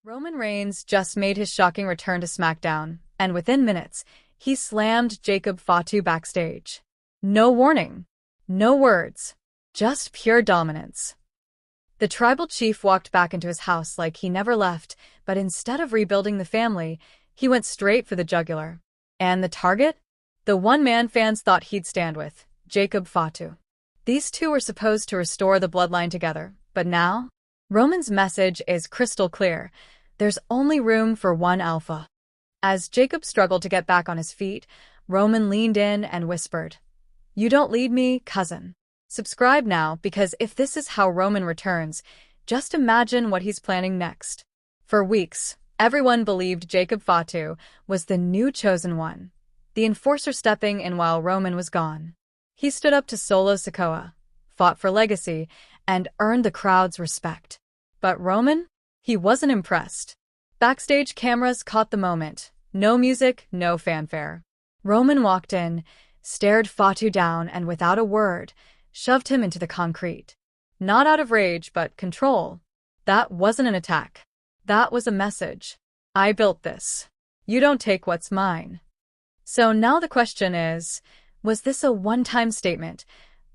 Roman Reigns just made his shocking return to SmackDown, and within minutes, he slammed Jacob Fatu backstage. No warning. No words. Just pure dominance. The tribal chief walked back into his house like he never left, but instead of rebuilding the family, he went straight for the jugular. And the target? The one man fans thought he'd stand with, Jacob Fatu. These two were supposed to restore the bloodline together, but now? Roman's message is crystal clear. There's only room for one alpha. As Jacob struggled to get back on his feet, Roman leaned in and whispered, "You don't lead me, cousin." Subscribe now, because if this is how Roman returns, just imagine what he's planning next. For weeks, everyone believed Jacob Fatu was the new chosen one, the enforcer stepping in while Roman was gone. He stood up to Solo Sikoa, fought for legacy, and earned the crowd's respect. But Roman? He wasn't impressed. Backstage cameras caught the moment. No music, no fanfare. Roman walked in, stared Fatu down, and without a word, shoved him into the concrete. Not out of rage, but control. That wasn't an attack. That was a message. I built this. You don't take what's mine. So now the question is, was this a one-time statement,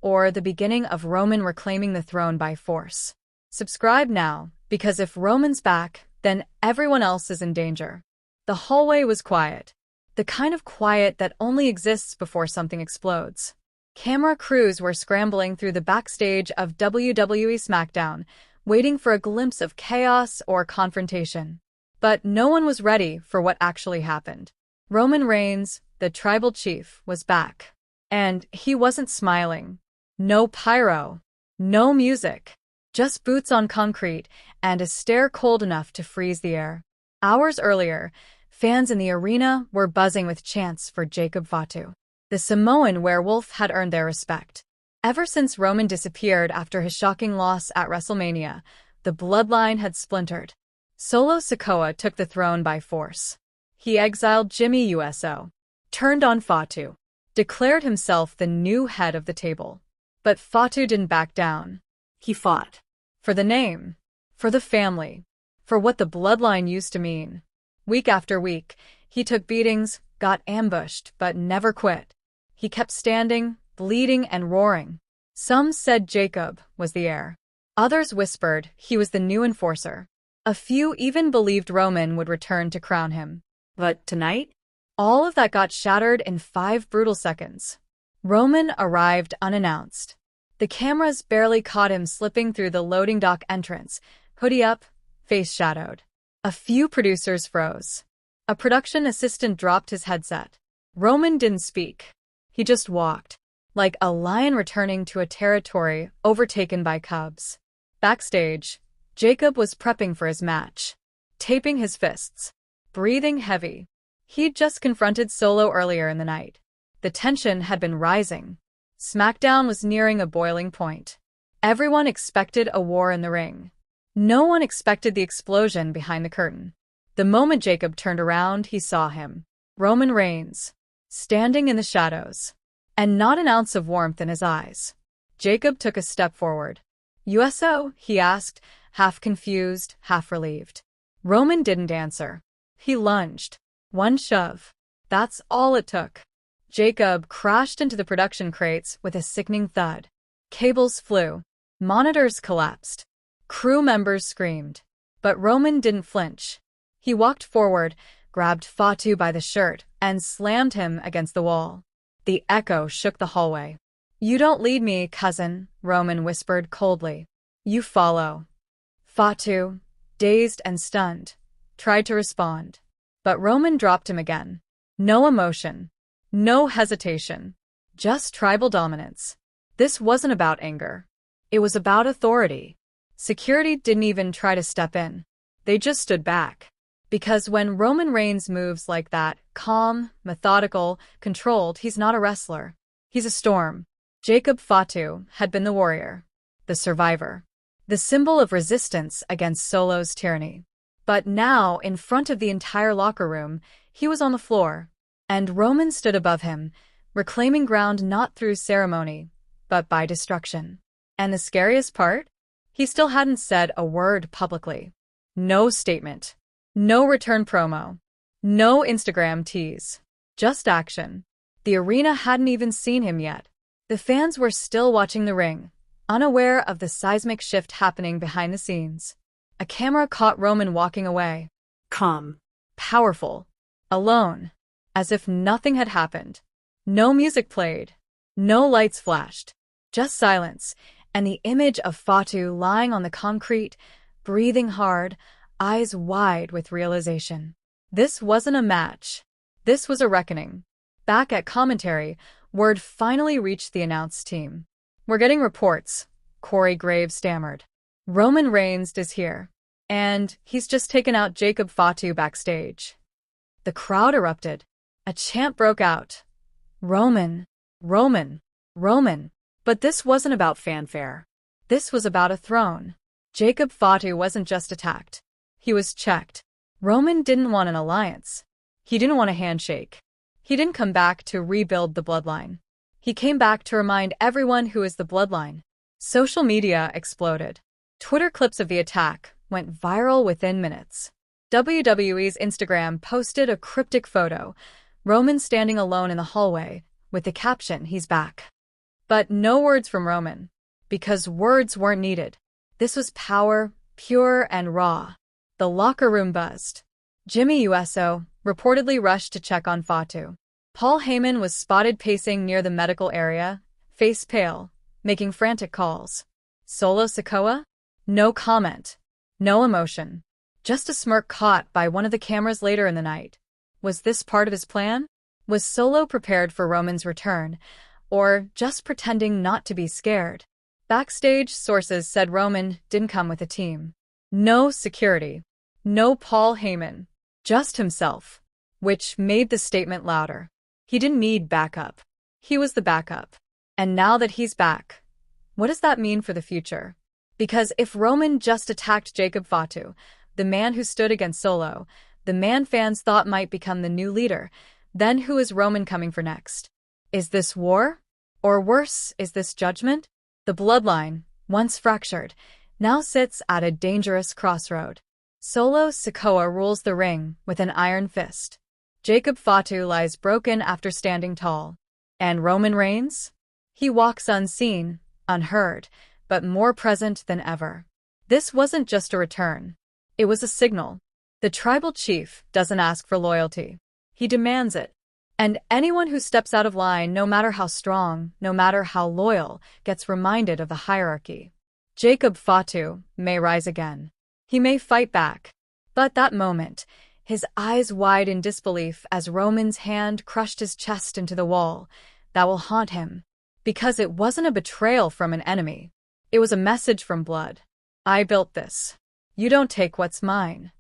or the beginning of Roman reclaiming the throne by force? Subscribe now, because if Roman's back, then everyone else is in danger. The hallway was quiet. The kind of quiet that only exists before something explodes. Camera crews were scrambling through the backstage of WWE Smackdown, waiting for a glimpse of chaos or confrontation. But no one was ready for what actually happened. Roman Reigns, the tribal chief, was back. And he wasn't smiling. No pyro. No music. Just boots on concrete and a stare cold enough to freeze the air. Hours earlier, fans in the arena were buzzing with chants for Jacob Fatu. The Samoan werewolf had earned their respect. Ever since Roman disappeared after his shocking loss at WrestleMania, the bloodline had splintered. Solo Sikoa took the throne by force. He exiled Jimmy Uso, turned on Fatu, declared himself the new head of the table. But Fatu didn't back down. He fought. For the name. For the family. For what the bloodline used to mean. Week after week, he took beatings, got ambushed, but never quit. He kept standing, bleeding and roaring. Some said Jacob was the heir. Others whispered he was the new enforcer. A few even believed Roman would return to crown him. But tonight? All of that got shattered in 5 brutal seconds. Roman arrived unannounced. The cameras barely caught him slipping through the loading dock entrance, hoodie up, face shadowed. A few producers froze. A production assistant dropped his headset. Roman didn't speak. He just walked, like a lion returning to a territory overtaken by cubs. Backstage, Jacob was prepping for his match, taping his fists, breathing heavy. He'd just confronted Solo earlier in the night. The tension had been rising. SmackDown was nearing a boiling point. Everyone expected a war in the ring. No one expected the explosion behind the curtain. The moment Jacob turned around, he saw him. Roman Reigns, standing in the shadows, and not an ounce of warmth in his eyes. Jacob took a step forward. "USO?" he asked, half confused, half relieved. Roman didn't answer. He lunged. One shove. That's all it took. Jacob crashed into the production crates with a sickening thud. Cables flew. Monitors collapsed. Crew members screamed. But Roman didn't flinch. He walked forward, grabbed Fatu by the shirt, and slammed him against the wall. The echo shook the hallway. "You don't lead me, cousin," Roman whispered coldly. "You follow." Fatu, dazed and stunned, tried to respond. But Roman dropped him again. No emotion. No hesitation. Just tribal dominance. This wasn't about anger. It was about authority. Security didn't even try to step in. They just stood back. Because when Roman Reigns moves like that, calm, methodical, controlled, he's not a wrestler. He's a storm. Jacob Fatu had been the warrior. The survivor. The symbol of resistance against Solo's tyranny. But now, in front of the entire locker room, he was on the floor. And Roman stood above him, reclaiming ground not through ceremony, but by destruction. And the scariest part? He still hadn't said a word publicly. No statement. No return promo. No Instagram tease. Just action. The arena hadn't even seen him yet. The fans were still watching the ring, unaware of the seismic shift happening behind the scenes. A camera caught Roman walking away. Calm. Powerful. Alone. As if nothing had happened. No music played. No lights flashed. Just silence, and the image of Fatu lying on the concrete, breathing hard, eyes wide with realization. This wasn't a match. This was a reckoning. Back at commentary, word finally reached the announce team. "We're getting reports," Corey Graves stammered. "Roman Reigns is here. And he's just taken out Jacob Fatu backstage." The crowd erupted. A chant broke out. Roman, Roman, Roman. But this wasn't about fanfare. This was about a throne. Jacob Fatu wasn't just attacked. He was checked. Roman didn't want an alliance. He didn't want a handshake. He didn't come back to rebuild the bloodline. He came back to remind everyone who is the bloodline. Social media exploded. Twitter clips of the attack went viral within minutes. WWE's Instagram posted a cryptic photo, Roman standing alone in the hallway, with the caption, "He's back." But no words from Roman, because words weren't needed. This was power, pure and raw. The locker room buzzed. Jimmy Uso reportedly rushed to check on Fatu. Paul Heyman was spotted pacing near the medical area, face pale, making frantic calls. Solo Sikoa? No comment. No emotion. Just a smirk caught by one of the cameras later in the night. Was this part of his plan? Was Solo prepared for Roman's return, or just pretending not to be scared? Backstage sources said Roman didn't come with a team. No security. No Paul Heyman. Just himself. Which made the statement louder. He didn't need backup. He was the backup. And now that he's back, what does that mean for the future? Because if Roman just attacked Jacob Fatu, the man who stood against Solo, the man fans thought might become the new leader, then who is Roman coming for next? Is this war? Or worse, is this judgment? The bloodline, once fractured, now sits at a dangerous crossroad. Solo Sikoa rules the ring with an iron fist. Jacob Fatu lies broken after standing tall. And Roman Reigns? He walks unseen, unheard, but more present than ever. This wasn't just a return. It was a signal. The tribal chief doesn't ask for loyalty. He demands it. And anyone who steps out of line, no matter how strong, no matter how loyal, gets reminded of the hierarchy. Jacob Fatu may rise again. He may fight back. But that moment, his eyes wide in disbelief as Roman's hand crushed his chest into the wall, that will haunt him. Because it wasn't a betrayal from an enemy. It was a message from blood. I built this. You don't take what's mine.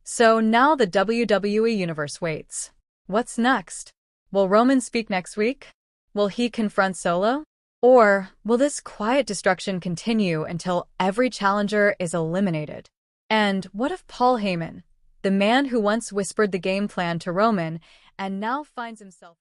So now the WWE Universe waits. What's next? Will Roman speak next week? Will he confront Solo? Or will this quiet destruction continue until every challenger is eliminated? And what if Paul Heyman, the man who once whispered the game plan to Roman and now finds himself